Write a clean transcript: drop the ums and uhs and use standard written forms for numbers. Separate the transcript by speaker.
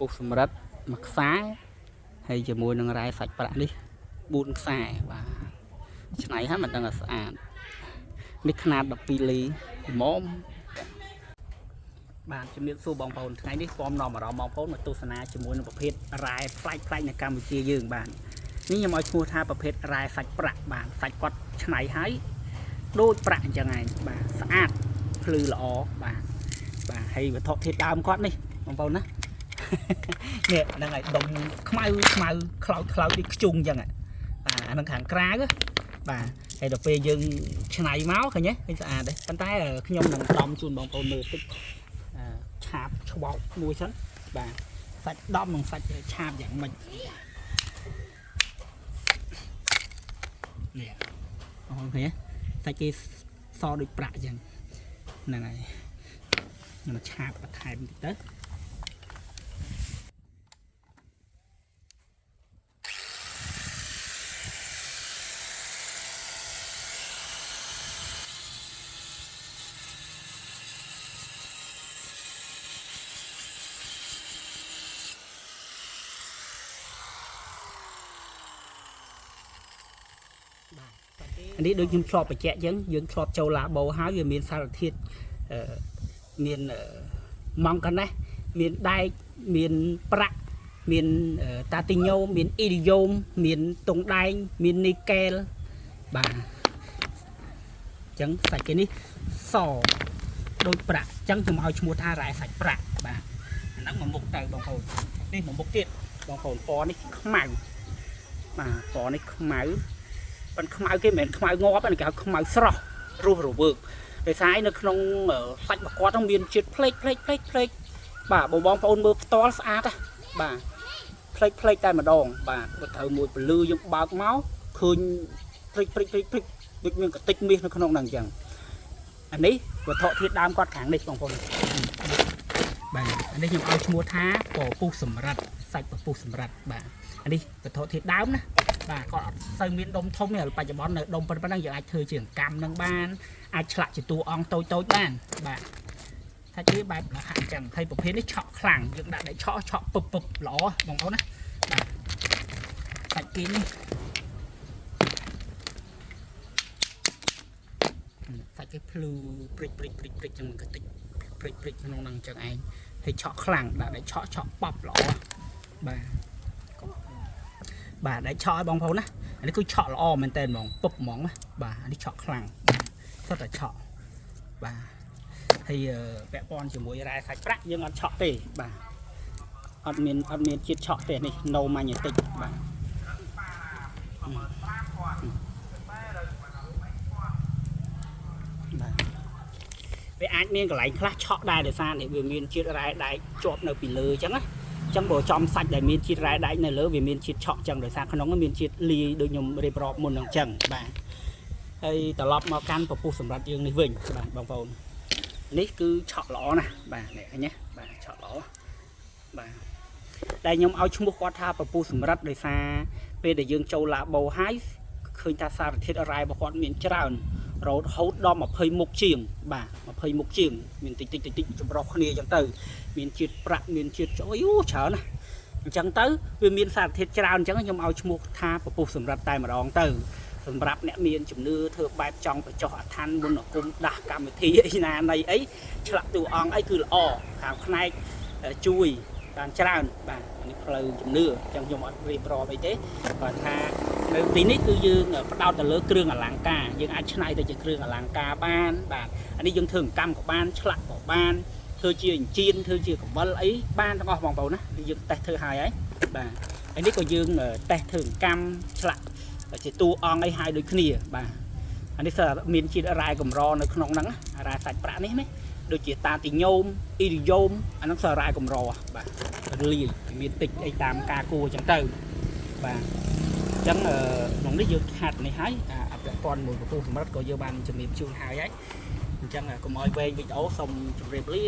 Speaker 1: ពុះសម្រិតមួយខ្សែហើយជាមួយនឹងរ៉ែសាច់ប្រាក់នេះ4ខ្សែបាទឆ្នៃហើយមិនដឹងថាស្អាតនេះຂະຫນາດ12លីល្មមបាទជំរាបសួរបងប្អូនថ្ងៃនេះខ្ញុំនាំអារម្មណ៍បងប្អូនមកទស្សនាជាមួយនឹងប្រភេទរ៉ែផ្លែកនៅកម្ពុជាយើងបាទនេះខ្ញុំឲ្យឈ្មោះថាប្រភេទរ៉ែសាច់ប្រាក់បាទសាច់គាត់ឆ្នៃហើយដូចប្រាក់អញ្ចឹងឯងបាទស្អាតភ្លឺល្អបាទហើយវត្ថុធាតុដើមគាត់នេះបងប្អូនណានេះហ្នឹងហើយដុំខ្មៅខ្លោចដូចខ្ជុងអញ្ចឹងបាទអានឹងខាងក្រៅបាទហើយដល់ពេលយើងឆ្នៃមកឃើញទេឃើញស្អាតទេប៉ុន្តែខ្ញុំនឹងដំជូនបងប្អូនមើលតិចឆាបច្បោកមួយសិនបាទសាច់ដំនិងសាច់ឆាបយ៉ាងម៉េចនេះបងប្អូនឃើញទេសាច់គេសដូចប្រាក់អញ្ចឹងហ្នឹងហើយខ្ញុំឆាបបន្ថែមតិចទៅនេះដូចខ្ញុំធ្លាប់បញ្ជាក់អញ្ចឹងយើងធ្លាប់ចូលឡាបូហើយវាមានសារធាតុមានម៉ង់កាណេសមានដែកមានប្រាក់មានតាទីញ៉ូមមានអ៊ីឌីយ៉ូមមានតុងដែងមាននីកែលបាទអញ្ចឹងសាច់គេនេះសដូចប្រាក់អញ្ចឹងខ្ញុំឲ្យឈ្មោះថារ៉ែសាច់ប្រាក់បាទអាហ្នឹងមកមុខទៅបងប្អូននេះមកមុខទៀតបងប្អូនពណ៌នេះខ្មៅបាទពណ៌នេះខ្មៅប៉ុន្តែខ្មៅគេមិនមែនខ្មៅងាប់ទេគេហៅខ្មៅស្រស់រស់រវើកដោយសារនៅក្នុងសាច់របស់គាត់ហ្នឹងមានជាតិផ្លេកបាទបងប្អូនមើលផ្ទាល់ស្អាតបាទផ្លេកតែម្ដងបាទបើត្រូវមួយពលឺយើងបើកមកឃើញព្រិចដូចមានកតិចមាសនៅក្នុងហ្នឹងអញ្ចឹងអានេះវត្ថុធាតុដើមគាត់ខាងនេះបងប្អូនបាទអានេះខ្ញុំឲ្យឈ្មោះថាពពុះសម្រិតសាច់ពពុះសម្រិតបាទអានេះវត្ថុធាតុដើមណាបាទគាត់អត់សូវមានដុំធំទេបច្ចុប្បន្ននៅដុំប៉ុណ្ណឹងយើងអាចធ្វើជាកម្មនឹងបានអាចឆ្លាក់ជាតួអង្គតូចបានបាទថាជាបែបលក្ខណៈអញ្ចឹងហើយប្រភេទនេះឆក់ខ្លាំងយើងដាក់ដៃឆក់ពឹបល្អបងប្អូនណាបាទសាច់គេនេះសាច់គេភ្លឺព្រិចចឹងមិនក៏តិចព្រិចក្នុងហ្នឹងអញ្ចឹងឯងហើយឆក់ខ្លាំងដាក់ដៃឆក់ប៉ប់ល្អបាទដៃឆក់ឲ្យបងប្អូនណាអានេះគឺឆក់ល្អមែនតើហ្មងពឹបហ្មងណាបាទអានេះឆក់ខ្លាំងសុទ្ធតែឆក់បាទហើយពាក់ព័ន្ធជាមួយរ៉ែសាច់ប្រាក់យើងអត់ឆក់ទេបាទអត់មានជាតិឆក់ទេនេះ no magnetic បាទវាអាចមានកន្លែងខ្លះឆក់ដែរដោយសារនេះវាមានជាតិរ៉ែដែកជាប់នៅពីលើអញ្ចឹងណាអញ្ចឹងបើចំសាច់ដែលមានជាតិរ៉ែដែកនៅលើវាមានជាតិឆក់អញ្ចឹងដោយសារក្នុងនោះមានជាតិលីដូចខ្ញុំរៀបរាប់មុនអញ្ចឹងបាទហើយត្រឡប់មកកាន់ពពុះសម្រាប់យើងនេះវិញបាទបងប្អូននេះគឺឆក់ល្អណាស់បាទនេះឃើញទេបាទឆក់ល្អបាទតែខ្ញុំឲ្យឈ្មោះគាត់ថាពពុះសម្រាប់ដោយសារពេលដែលយើងចូលឡាបូហើយឃើញថាសារធាតុរ៉ែរបស់គាត់មានច្រើនរហូតដល់20មុខជាងបាទ20មុខជាងមានតិចចម្រុះគ្នាអញ្ចឹងទៅមានជាតិប្រាក់មានជាតិចុយច្រើនណាអញ្ចឹងទៅវាមានសារធាតុច្រើនអញ្ចឹងខ្ញុំឲ្យឈ្មោះថាពពុះសម្រាប់តែម្ដងទៅសម្រាប់អ្នកមានជំនឿធ្វើបែបចង់បញ្ចុះអធិនមុនអាគមដាស់កម្មវិធីអីណានៃអីឆ្លាក់តួអង្គអីគឺល្អខាងផ្នែកជួយបានច្រើនបាទនេះផ្លូវជំនឿអញ្ចឹងខ្ញុំអត់រៀបរាប់អីទេគាត់ថានៅទីនេះគឺយើងផ្ដោតទៅលើគ្រឿងអលង្ការយើងអាចច្នៃទៅជាគ្រឿងអលង្ការបានបាទអានេះយើងធ្វើកម្មក៏បានឆ្លាក់ក៏បានធ្វើជាអញ្ជៀនធ្វើជាកង្វិលអីបានទាំងអស់បងប្អូនណាយើងតេស្តធ្វើហើយបាទហើយនេះក៏យើងតេស្តធ្វើកម្មឆ្លាក់ជាតួអង្គអីហើយដូចគ្នាបាទអានេះមានជាតិរ៉ែកម្រនៅក្នុងហ្នឹងរ៉ែសាច់ប្រាក់នេះណាដូចជាតាទីញ៉ូមអ៊ីឌីយ៉ូមអាហ្នឹងសារ៉ែកម្របាទលាយមានតិចអីតាមការគួរអញ្ចឹងទៅបាទអញ្ចឹងក្នុងនេះយើងខាត់នេះហើយអាពាក់ព័ន្ធមួយពពុះសម្រាប់ក៏យើងបានជំរាបជូនហើយអញ្ចឹងកុំឲ្យវែងវីដេអូសូមជម្រាបលា